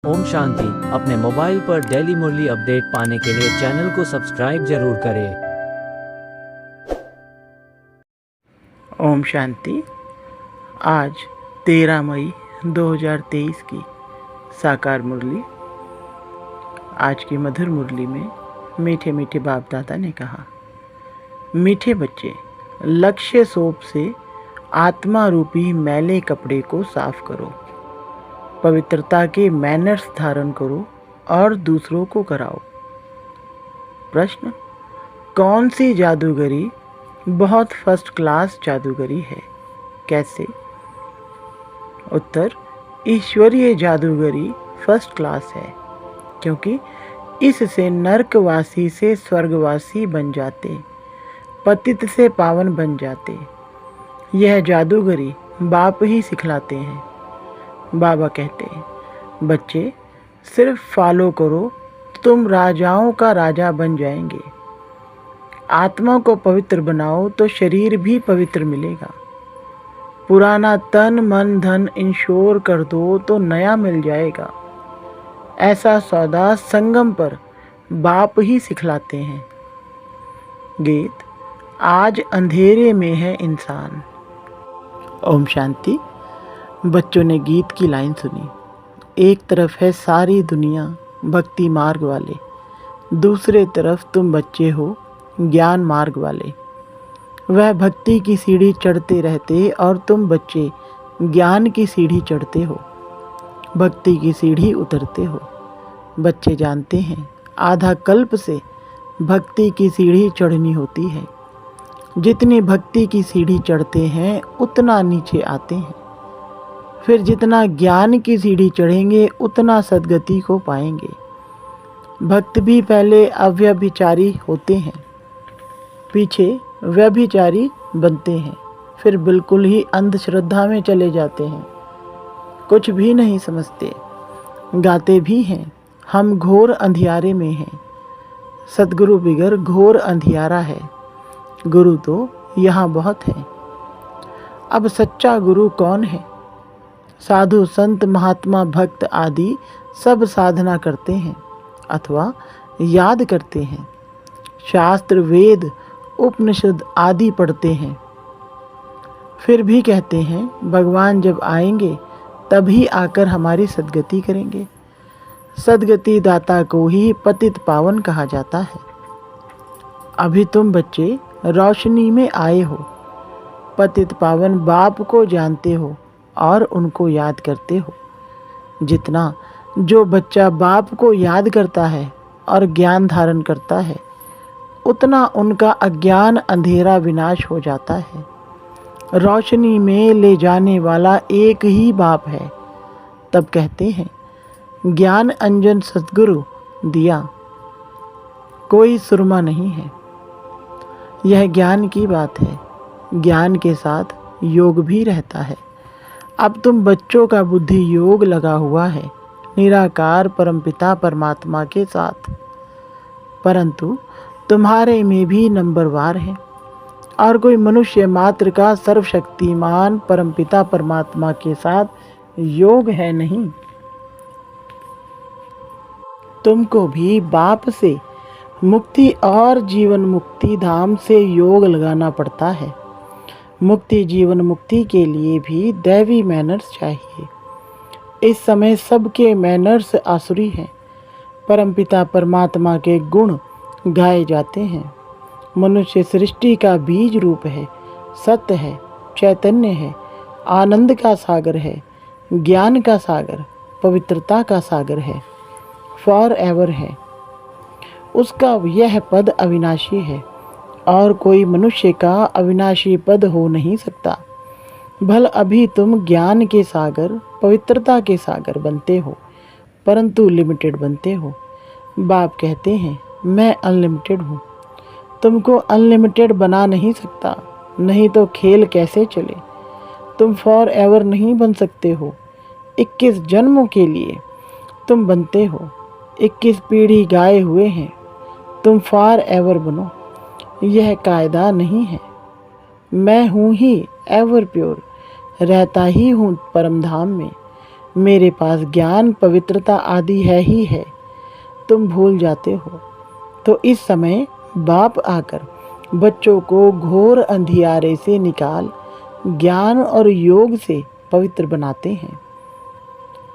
ओम शांति। अपने मोबाइल पर डेली मुरली अपडेट पाने के लिए चैनल को सब्सक्राइब जरूर करें। ओम शांति। आज 13 मई 2023 की साकार मुरली। आज की मधुर मुरली में मीठे मीठे बाप दादा ने कहा, मीठे बच्चे, लक्ष्य सोप से आत्मा रूपी मैले कपड़े को साफ करो, पवित्रता के मैनर्स धारण करो और दूसरों को कराओ। प्रश्न, कौन सी जादूगरी बहुत फर्स्ट क्लास जादूगरी है? कैसे? उत्तर, ईश्वरीय जादूगरी फर्स्ट क्लास है, क्योंकि इससे नरकवासी से स्वर्गवासी बन जाते, पतित से पावन बन जाते। यह जादूगरी बाप ही सिखलाते हैं। बाबा कहते हैं, बच्चे सिर्फ फॉलो करो, तुम राजाओं का राजा बन जाएंगे। आत्मा को पवित्र बनाओ तो शरीर भी पवित्र मिलेगा। पुराना तन मन धन इंश्योर कर दो तो नया मिल जाएगा। ऐसा सौदा संगम पर बाप ही सिखलाते हैं। गीत, आज अंधेरे में है इंसान। ओम शांति। बच्चों ने गीत की लाइन सुनी। एक तरफ है सारी दुनिया भक्ति मार्ग वाले, दूसरे तरफ तुम बच्चे हो ज्ञान मार्ग वाले। वह भक्ति की सीढ़ी चढ़ते रहते और तुम बच्चे ज्ञान की सीढ़ी चढ़ते हो, भक्ति की सीढ़ी उतरते हो। बच्चे जानते हैं आधा कल्प से भक्ति की सीढ़ी चढ़नी होती है। जितनी भक्ति की सीढ़ी चढ़ते हैं उतना नीचे आते हैं। फिर जितना ज्ञान की सीढ़ी चढ़ेंगे उतना सद्गति को पाएंगे। भक्त भी पहले अव्यभिचारी होते हैं, पीछे व्यभिचारी बनते हैं, फिर बिल्कुल ही अंधश्रद्धा में चले जाते हैं, कुछ भी नहीं समझते। गाते भी हैं, हम घोर अंधियारे में हैं, सद्गुरु बिगर घोर अंधियारा है, गुरु तो यहाँ बहुत है। अब सच्चा गुरु कौन है? साधु संत महात्मा भक्त आदि सब साधना करते हैं अथवा याद करते हैं, शास्त्र वेद उपनिषद आदि पढ़ते हैं, फिर भी कहते हैं भगवान जब आएंगे तभी आकर हमारी सद्गति करेंगे। सद्गति दाता को ही पतित पावन कहा जाता है। अभी तुम बच्चे रोशनी में आए हो, पतित पावन बाप को जानते हो और उनको याद करते हो। जितना जो बच्चा बाप को याद करता है और ज्ञान धारण करता है, उतना उनका अज्ञान अंधेरा विनाश हो जाता है। रोशनी में ले जाने वाला एक ही बाप है। तब कहते हैं ज्ञान अंजन सद्गुरु दिया, कोई सुरमा नहीं है। यह ज्ञान की बात है, ज्ञान के साथ योग भी रहता है। अब तुम बच्चों का बुद्धि योग लगा हुआ है निराकार परमपिता परमात्मा के साथ, परंतु तुम्हारे में भी नंबरवार है और कोई मनुष्य मात्र का सर्वशक्तिमान परमपिता परमात्मा के साथ योग है नहीं। तुमको भी बाप से मुक्ति और जीवन मुक्ति धाम से योग लगाना पड़ता है। मुक्ति जीवन मुक्ति के लिए भी दैवी मैनर्स चाहिए। इस समय सबके मैनर्स आसुरी हैं। परमपिता परमात्मा के गुण गाए जाते हैं। मनुष्य सृष्टि का बीज रूप है, सत्य है, चैतन्य है, आनंद का सागर है, ज्ञान का सागर, पवित्रता का सागर है, फॉर एवर है। उसका यह पद अविनाशी है और कोई मनुष्य का अविनाशी पद हो नहीं सकता। भल अभी तुम ज्ञान के सागर पवित्रता के सागर बनते हो, परंतु लिमिटेड बनते हो। बाप कहते हैं मैं अनलिमिटेड हूँ, तुमको अनलिमिटेड बना नहीं सकता, नहीं तो खेल कैसे चले। तुम फॉर एवर नहीं बन सकते हो। 21 जन्मों के लिए तुम बनते हो, 21 पीढ़ी गाए हुए हैं, तुम फॉर एवर बनो। यह कायदा नहीं है। मैं हूँ ही एवर प्योर, रहता ही हूँ परम धाम में। मेरे पास ज्ञान पवित्रता आदि है ही है, तुम भूल जाते हो। तो इस समय बाप आकर बच्चों को घोर अंधियारे से निकाल ज्ञान और योग से पवित्र बनाते हैं,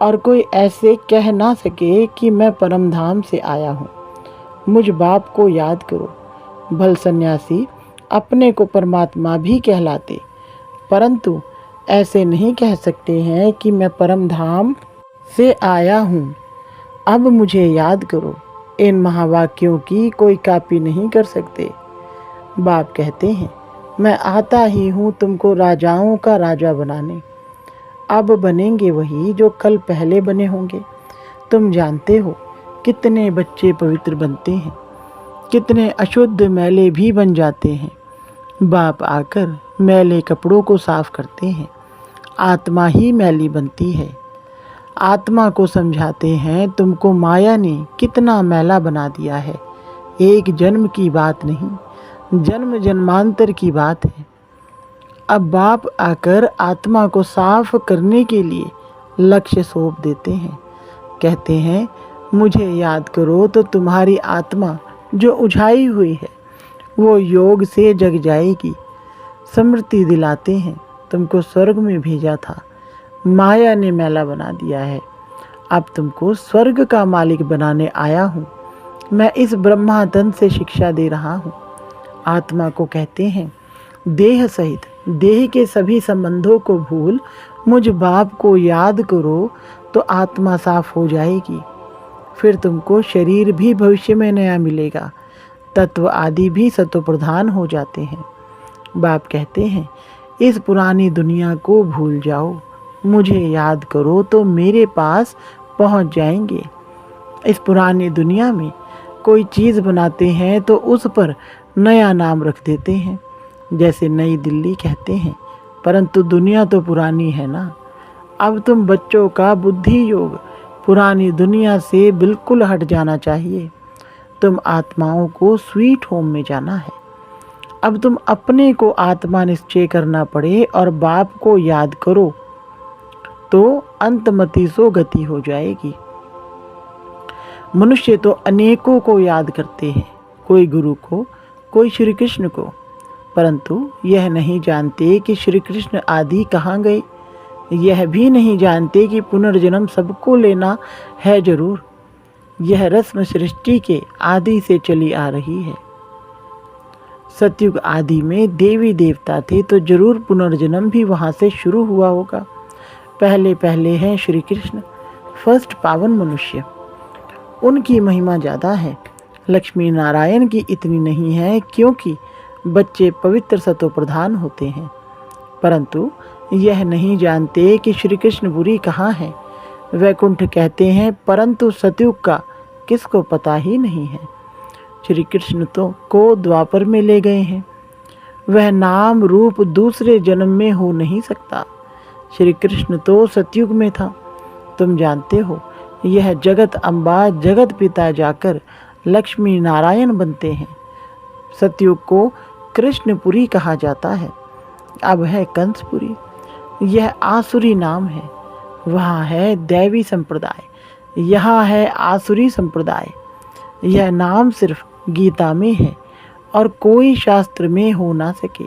और कोई ऐसे कह ना सके कि मैं परम धाम से आया हूँ। मुझ बाप को याद करो। भल सन्यासी अपने को परमात्मा भी कहलाते, परंतु ऐसे नहीं कह सकते हैं कि मैं परम धाम से आया हूँ। अब मुझे याद करो। इन महावाक्यों की कोई कॉपी नहीं कर सकते। बाप कहते हैं, मैं आता ही हूँ तुमको राजाओं का राजा बनाने। अब बनेंगे वही जो कल पहले बने होंगे। तुम जानते हो कितने बच्चे पवित्र बनते हैं, कितने अशुद्ध मैले भी बन जाते हैं। बाप आकर मैले कपड़ों को साफ करते हैं। आत्मा ही मैली बनती है। आत्मा को समझाते हैं, तुमको माया ने कितना मैला बना दिया है। एक जन्म की बात नहीं, जन्म जन्मांतर की बात है। अब बाप आकर आत्मा को साफ करने के लिए लक्ष्य सौंप देते हैं। कहते हैं, मुझे याद करो तो तुम्हारी आत्मा जो उझाई हुई है वो योग से जग जाएगी। स्मृति दिलाते हैं, तुमको स्वर्ग में भेजा था, माया ने मैला बना दिया है। अब तुमको स्वर्ग का मालिक बनाने आया हूँ। मैं इस ब्रह्मा तन से शिक्षा दे रहा हूँ। आत्मा को कहते हैं, देह सहित देह के सभी संबंधों को भूल मुझ बाप को याद करो तो आत्मा साफ हो जाएगी। फिर तुमको शरीर भी भविष्य में नया मिलेगा। तत्व आदि भी सत्व प्रधान हो जाते हैं। बाप कहते हैं, इस पुरानी दुनिया को भूल जाओ, मुझे याद करो तो मेरे पास पहुंच जाएंगे। इस पुरानी दुनिया में कोई चीज़ बनाते हैं तो उस पर नया नाम रख देते हैं, जैसे नई दिल्ली कहते हैं, परंतु दुनिया तो पुरानी है ना। अब तुम बच्चों का बुद्धि योग पुरानी दुनिया से बिल्कुल हट जाना चाहिए। तुम आत्माओं को स्वीट होम में जाना है। अब तुम अपने को आत्मा निश्चय करना पड़े और बाप को याद करो तो अंतमति सो गति हो जाएगी। मनुष्य तो अनेकों को याद करते हैं, कोई गुरु को, कोई श्री कृष्ण को, परंतु यह नहीं जानते कि श्री कृष्ण आदि कहाँ गए। यह भी नहीं जानते कि पुनर्जन्म सबको लेना है जरूर। यह रस्म सृष्टि के आदि से चली आ रही है। सतयुग आदि में देवी देवता थे तो जरूर पुनर्जन्म भी वहाँ से शुरू हुआ होगा। पहले पहले हैं श्री कृष्ण, फर्स्ट पावन मनुष्य। उनकी महिमा ज़्यादा है, लक्ष्मी नारायण की इतनी नहीं है, क्योंकि बच्चे पवित्र सतो प्रधान होते हैं। परंतु यह नहीं जानते कि श्री कृष्णपुरी कहाँ है। वैकुंठ कहते हैं, परंतु सतयुग का किसको पता ही नहीं है। श्री कृष्ण तो को द्वापर में ले गए हैं। वह नाम रूप दूसरे जन्म में हो नहीं सकता। श्री कृष्ण तो सतयुग में था। तुम जानते हो, यह जगत अम्बा जगत पिता जाकर लक्ष्मी नारायण बनते हैं। सतयुग को कृष्णपुरी कहा जाता है, अब है कंसपुरी। यह आसुरी नाम है। वहाँ है दैवी संप्रदाय, यहाँ है आसुरी संप्रदाय। यह नाम सिर्फ गीता में है और कोई शास्त्र में हो ना सके।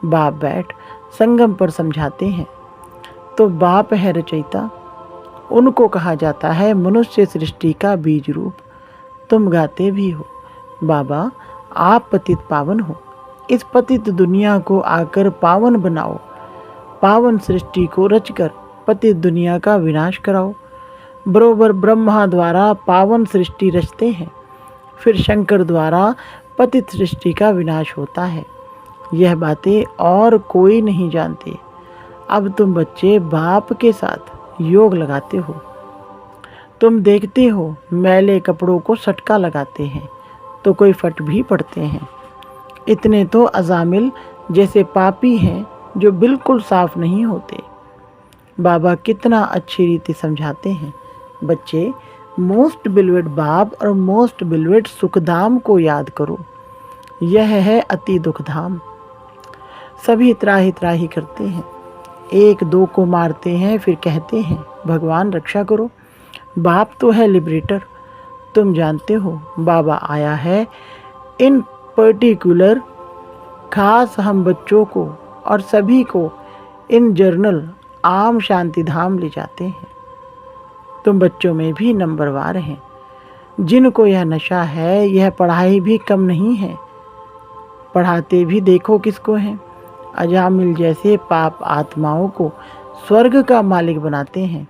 बाप बैठ संगम पर समझाते हैं। तो बाप है रचयिता, उनको कहा जाता है मनुष्य सृष्टि का बीज रूप। तुम गाते भी हो, बाबा आप पतित पावन हो, इस पतित दुनिया को आकर पावन बनाओ। पावन सृष्टि को रचकर पतित दुनिया का विनाश कराओ। बरोबर ब्रह्मा द्वारा पावन सृष्टि रचते हैं, फिर शंकर द्वारा पतित सृष्टि का विनाश होता है। यह बातें और कोई नहीं जानते। अब तुम बच्चे बाप के साथ योग लगाते हो। तुम देखते हो मैले कपड़ों को सटका लगाते हैं तो कोई फट भी पड़ते हैं। इतने तो अजामिल जैसे पापी हैं जो बिल्कुल साफ नहीं होते। बाबा कितना अच्छी रीति समझाते हैं। बच्चे, मोस्ट बिलवेड बाप और मोस्ट बिलवेड सुखधाम को याद करो। यह है अति दुखधाम। सभी त्राही त्राही करते हैं, एक दो को मारते हैं, फिर कहते हैं भगवान रक्षा करो। बाप तो है लिबरेटर। तुम जानते हो बाबा आया है इन पर्टिकुलर, खास हम बच्चों को और सभी को इन जर्नल आम शांति धाम ले जाते हैं। तुम बच्चों में भी नंबरवार हैं। जिनको यह नशा है, यह पढ़ाई भी कम नहीं है। पढ़ाते भी देखो किसको हैं। अजामिल जैसे पाप आत्माओं को स्वर्ग का मालिक बनाते हैं।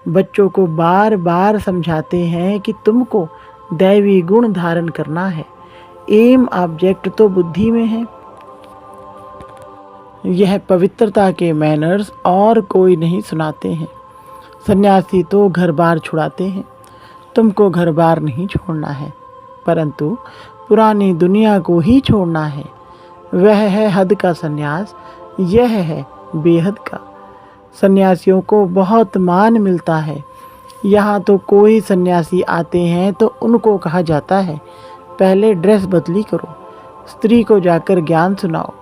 बच्चों को बार बार समझाते हैं कि तुमको दैवी गुण धारण करना है। एम ऑब्जेक्ट तो बुद्धि में है। यह पवित्रता के मैनर्स और कोई नहीं सुनाते हैं। सन्यासी तो घर बार छुड़ाते हैं। तुमको घर बार नहीं छोड़ना है, परंतु पुरानी दुनिया को ही छोड़ना है। वह है हद का सन्यास, यह है बेहद का। सन्यासियों को बहुत मान मिलता है। यहाँ तो कोई सन्यासी आते हैं तो उनको कहा जाता है पहले ड्रेस बदली करो, स्त्री को जाकर ज्ञान सुनाओ।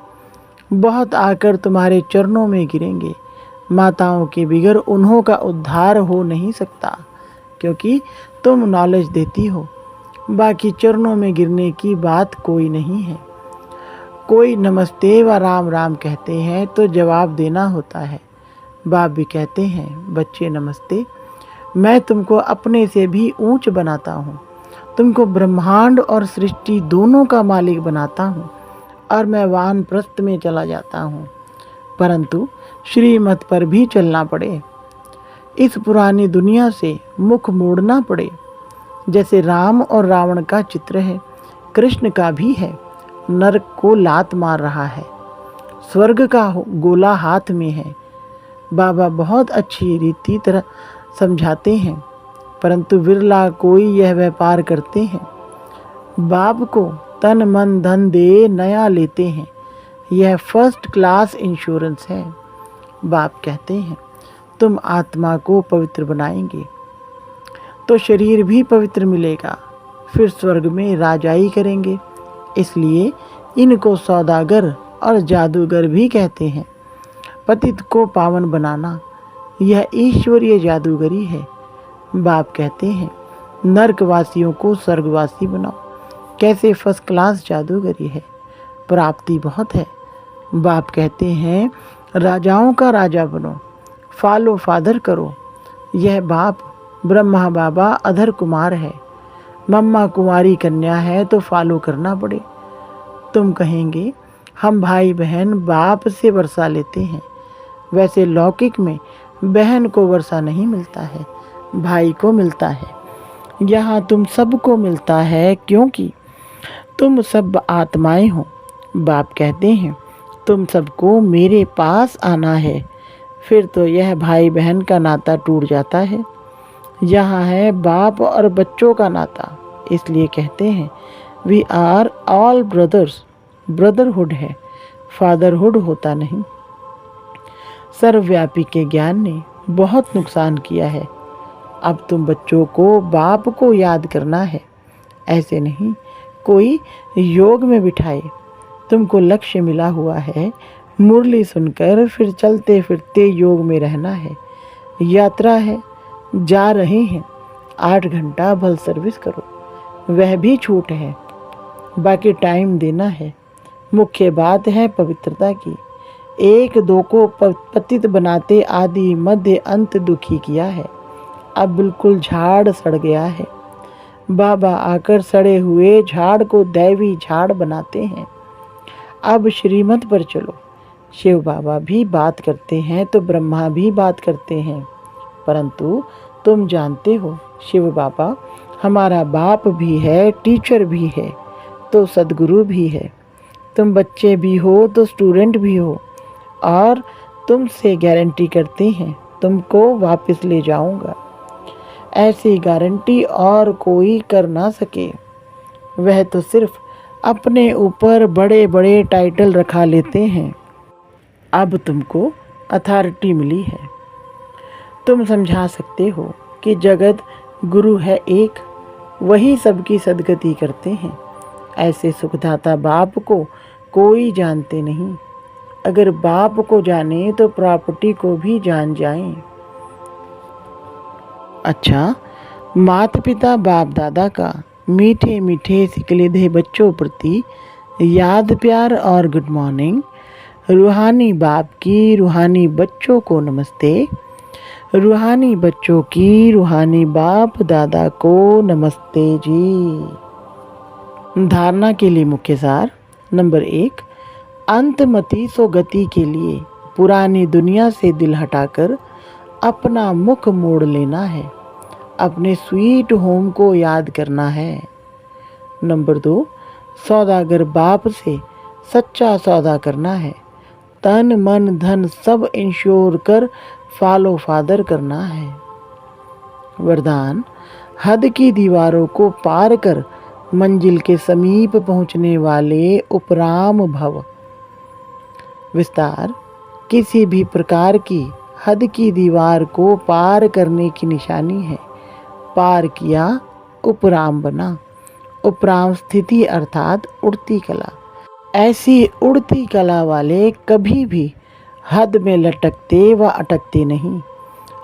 बहुत आकर तुम्हारे चरणों में गिरेंगे। माताओं के बिगर उन्हों का उद्धार हो नहीं सकता, क्योंकि तुम नॉलेज देती हो। बाकी चरणों में गिरने की बात कोई नहीं है। कोई नमस्ते व राम राम कहते हैं तो जवाब देना होता है। बाप भी कहते हैं बच्चे नमस्ते, मैं तुमको अपने से भी ऊंच बनाता हूँ। तुमको ब्रह्मांड और सृष्टि दोनों का मालिक बनाता हूँ और मैं वानप्रस्थ में चला जाता हूँ, परंतु श्रीमत पर भी चलना पड़े। इस पुरानी दुनिया से मुख मोड़ना पड़े। जैसे राम और रावण का चित्र है, कृष्ण का भी है। नरक को लात मार रहा है, स्वर्ग का गोला हाथ में है। बाबा बहुत अच्छी रीति तरह समझाते हैं, परंतु विरला कोई यह व्यापार करते हैं। बाप को तन मन धन दे नया लेते हैं। यह फर्स्ट क्लास इंश्योरेंस है। बाप कहते हैं तुम आत्मा को पवित्र बनाएंगे तो शरीर भी पवित्र मिलेगा, फिर स्वर्ग में राजाई करेंगे। इसलिए इनको सौदागर और जादूगर भी कहते हैं। पतित को पावन बनाना यह ईश्वरीय जादूगरी है। बाप कहते हैं नरकवासियों को स्वर्गवासी बनाओ। कैसे फर्स्ट क्लास जादूगरी है, प्राप्ति बहुत है। बाप कहते हैं राजाओं का राजा बनो, फॉलो फादर करो। यह बाप ब्रह्मा बाबा अधर कुमार है, मम्मा कुमारी कन्या है तो फॉलो करना पड़े। तुम कहेंगे हम भाई बहन बाप से वर्षा लेते हैं। वैसे लौकिक में बहन को वर्षा नहीं मिलता है, भाई को मिलता है। यहाँ तुम सबको मिलता है, क्योंकि तुम सब आत्माएं हो। बाप कहते हैं तुम सबको मेरे पास आना है, फिर तो यह भाई बहन का नाता टूट जाता है। यहाँ है बाप और बच्चों का नाता, इसलिए कहते हैं we are all brothers. Brotherhood है, फादरहुड होता नहीं। सर्वव्यापी के ज्ञान ने बहुत नुकसान किया है। अब तुम बच्चों को बाप को याद करना है, ऐसे नहीं कोई योग में बिठाए। तुमको लक्ष्य मिला हुआ है, मुरली सुनकर फिर चलते फिरते योग में रहना है। यात्रा है, जा रहे हैं, 8 घंटा भल सर्विस करो, वह भी छूट है। बाकी टाइम देना है। मुख्य बात है पवित्रता की। एक दो को पतित बनाते आदि मध्य अंत दुखी किया है। अब बिल्कुल झाड़ सड़ गया है। बाबा आकर सड़े हुए झाड़ को दैवी झाड़ बनाते हैं। अब श्रीमत पर चलो। शिव बाबा भी बात करते हैं तो ब्रह्मा भी बात करते हैं, परंतु तुम जानते हो शिव बाबा हमारा बाप भी है, टीचर भी है तो सदगुरु भी है। तुम बच्चे भी हो तो स्टूडेंट भी हो, और तुमसे गारंटी करते हैं तुमको वापस ले जाऊंगा। ऐसी गारंटी और कोई कर ना सके। वह तो सिर्फ अपने ऊपर बड़े बड़े टाइटल रखा लेते हैं। अब तुमको अथॉरिटी मिली है। तुम समझा सकते हो कि जगत गुरु है एक, वही सबकी सदगति करते हैं। ऐसे सुखदाता बाप को कोई जानते नहीं। अगर बाप को जाने तो प्रॉपर्टी को भी जान जाएं। अच्छा, माता पिता बाप दादा का मीठे मीठे सिकलेधे बच्चों प्रति याद प्यार और गुड मॉर्निंग। रूहानी बाप की रूहानी बच्चों को नमस्ते। रूहानी बच्चों की रूहानी बाप दादा को नमस्ते जी। धारणा के लिए मुख्य सार। नंबर 1, अंतमति सो गति के लिए पुरानी दुनिया से दिल हटाकर अपना मुख मोड़ लेना है, अपने स्वीट होम को याद करना है। नंबर 2, सौदागर बाप से सच्चा सौदा करना है, तन मन धन सब इंश्योर कर फॉलो फादर करना है। वरदान, हद की दीवारों को पार कर मंजिल के समीप पहुंचने वाले उपराम भव। विस्तार, किसी भी प्रकार की हद की दीवार को पार करने की निशानी है। पार किया, उपराम बना। उपराम स्थिति अर्थात उड़ती कला। ऐसी उड़ती कला वाले कभी भी हद में लटकते व अटकते नहीं।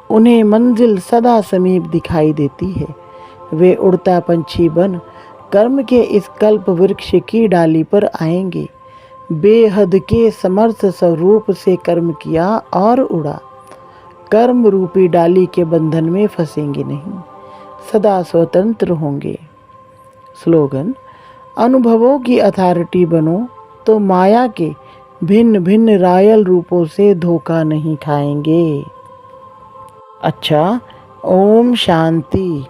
उन्हें मंजिल सदा समीप दिखाई देती है। वे उड़ता पंछी बन कर्म के इस कल्प वृक्ष की डाली पर आएंगे। बेहद के समर्थ स्वरूप से कर्म किया और उड़ा। कर्म रूपी डाली के बंधन में फंसेंगे नहीं, सदा स्वतंत्र होंगे। स्लोगन, अनुभवों की अथॉरिटी बनो तो माया के भिन्न भिन्न रॉयल रूपों से धोखा नहीं खाएंगे। अच्छा, ओम शांति।